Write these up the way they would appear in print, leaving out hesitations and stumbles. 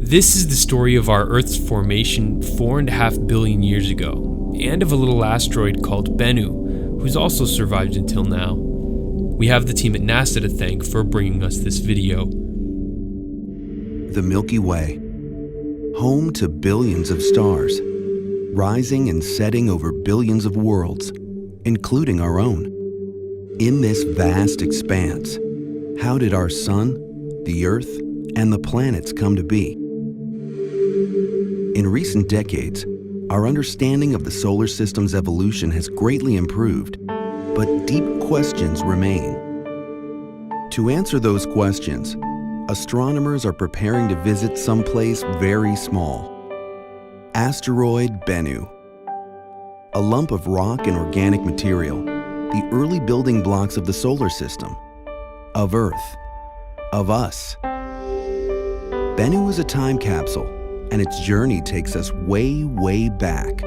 This is the story of our Earth's formation 4.5 billion years ago, and of a little asteroid called Bennu, who's also survived until now. We have the team at NASA to thank for bringing us this video. The Milky Way, home to billions of stars, rising and setting over billions of worlds, including our own. In this vast expanse, how did our sun, the Earth, and the planets come to be? In recent decades, our understanding of the solar system's evolution has greatly improved, but deep questions remain. To answer those questions, astronomers are preparing to visit someplace very small. Asteroid Bennu. A lump of rock and organic material, the early building blocks of the solar system, of Earth, of us. Bennu is a time capsule, and its journey takes us way, way back,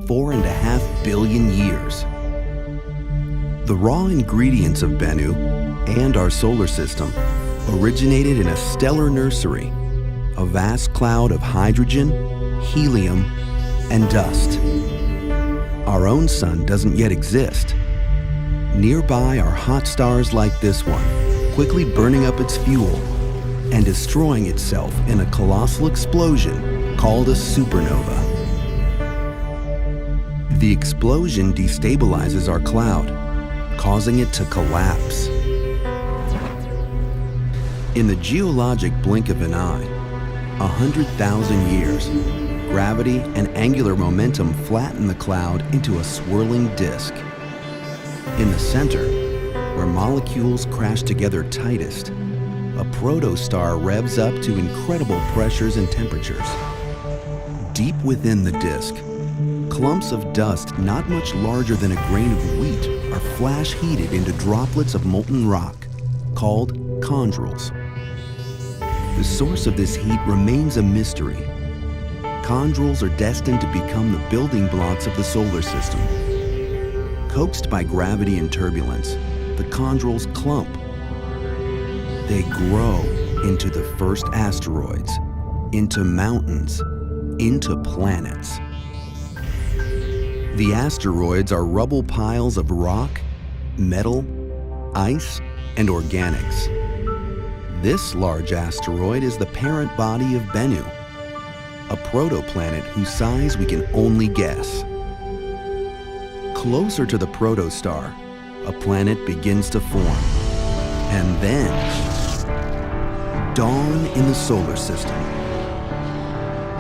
4.5 billion years. The raw ingredients of Bennu and our solar system originated in a stellar nursery, a vast cloud of hydrogen, helium, and dust. Our own sun doesn't yet exist. Nearby are hot stars like this one, quickly burning up its fuel and destroying itself in a colossal explosion called a supernova. The explosion destabilizes our cloud, causing it to collapse. In the geologic blink of an eye, 100,000 years, gravity and angular momentum flatten the cloud into a swirling disk. In the center, where molecules crash together tightest, a protostar revs up to incredible pressures and temperatures. Deep within the disk, clumps of dust not much larger than a grain of wheat are flash heated into droplets of molten rock, called chondrules. The source of this heat remains a mystery. Chondrules are destined to become the building blocks of the solar system. Coaxed by gravity and turbulence, the chondrules clump. They grow into the first asteroids, into mountains, into planets. The asteroids are rubble piles of rock, metal, ice, and organics. This large asteroid is the parent body of Bennu, a protoplanet whose size we can only guess. Closer to the protostar, a planet begins to form. And then, dawn in the solar system.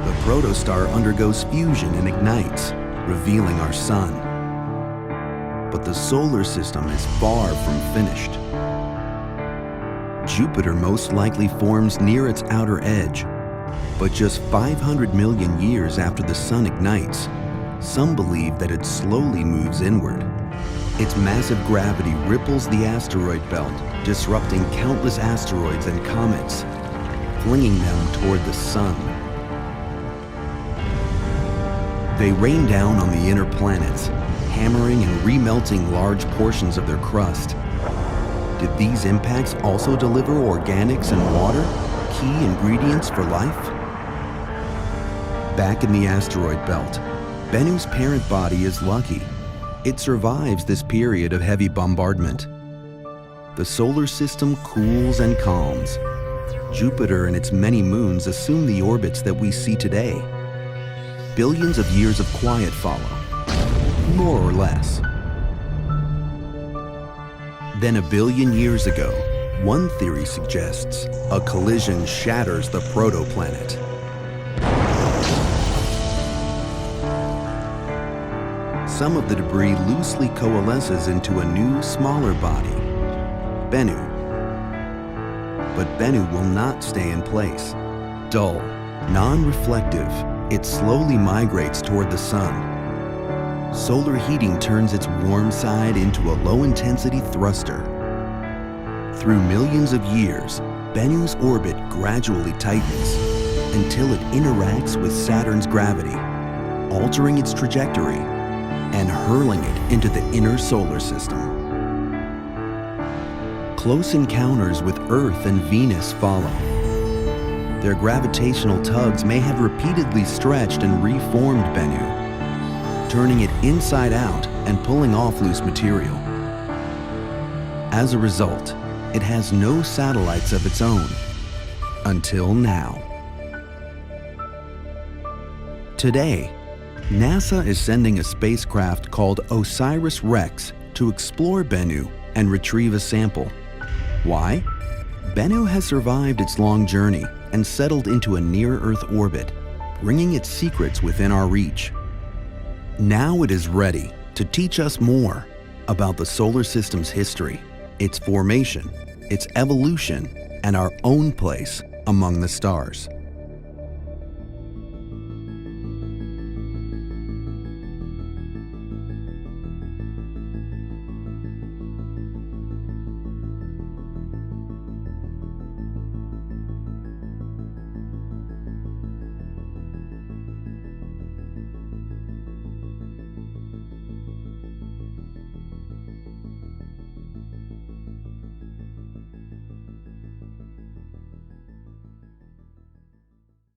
The protostar undergoes fusion and ignites, revealing our sun. But the solar system is far from finished. Jupiter most likely forms near its outer edge, but just 500 million years after the sun ignites, some believe that it slowly moves inward. Its massive gravity ripples the asteroid belt, disrupting countless asteroids and comets, flinging them toward the sun. They rain down on the inner planets, hammering and remelting large portions of their crust. Did these impacts also deliver organics and water, key ingredients for life? Back in the asteroid belt, Bennu's parent body is lucky. It survives this period of heavy bombardment. The solar system cools and calms. Jupiter and its many moons assume the orbits that we see today. Billions of years of quiet follow, more or less. Then 1 billion years ago, one theory suggests a collision shatters the protoplanet. Some of the debris loosely coalesces into a new, smaller body, Bennu. But Bennu will not stay in place. Dull, non-reflective, it slowly migrates toward the sun. Solar heating turns its warm side into a low-intensity thruster. Through millions of years, Bennu's orbit gradually tightens until it interacts with Saturn's gravity, altering its trajectory and hurling it into the inner solar system. Close encounters with Earth and Venus follow. Their gravitational tugs may have repeatedly stretched and reformed Bennu, turning it inside out and pulling off loose material. As a result, it has no satellites of its own, until now. Today, NASA is sending a spacecraft called OSIRIS-REx to explore Bennu and retrieve a sample. Why? Bennu has survived its long journey and settled into a near-Earth orbit, bringing its secrets within our reach. Now it is ready to teach us more about the solar system's history, its formation, its evolution, and our own place among the stars.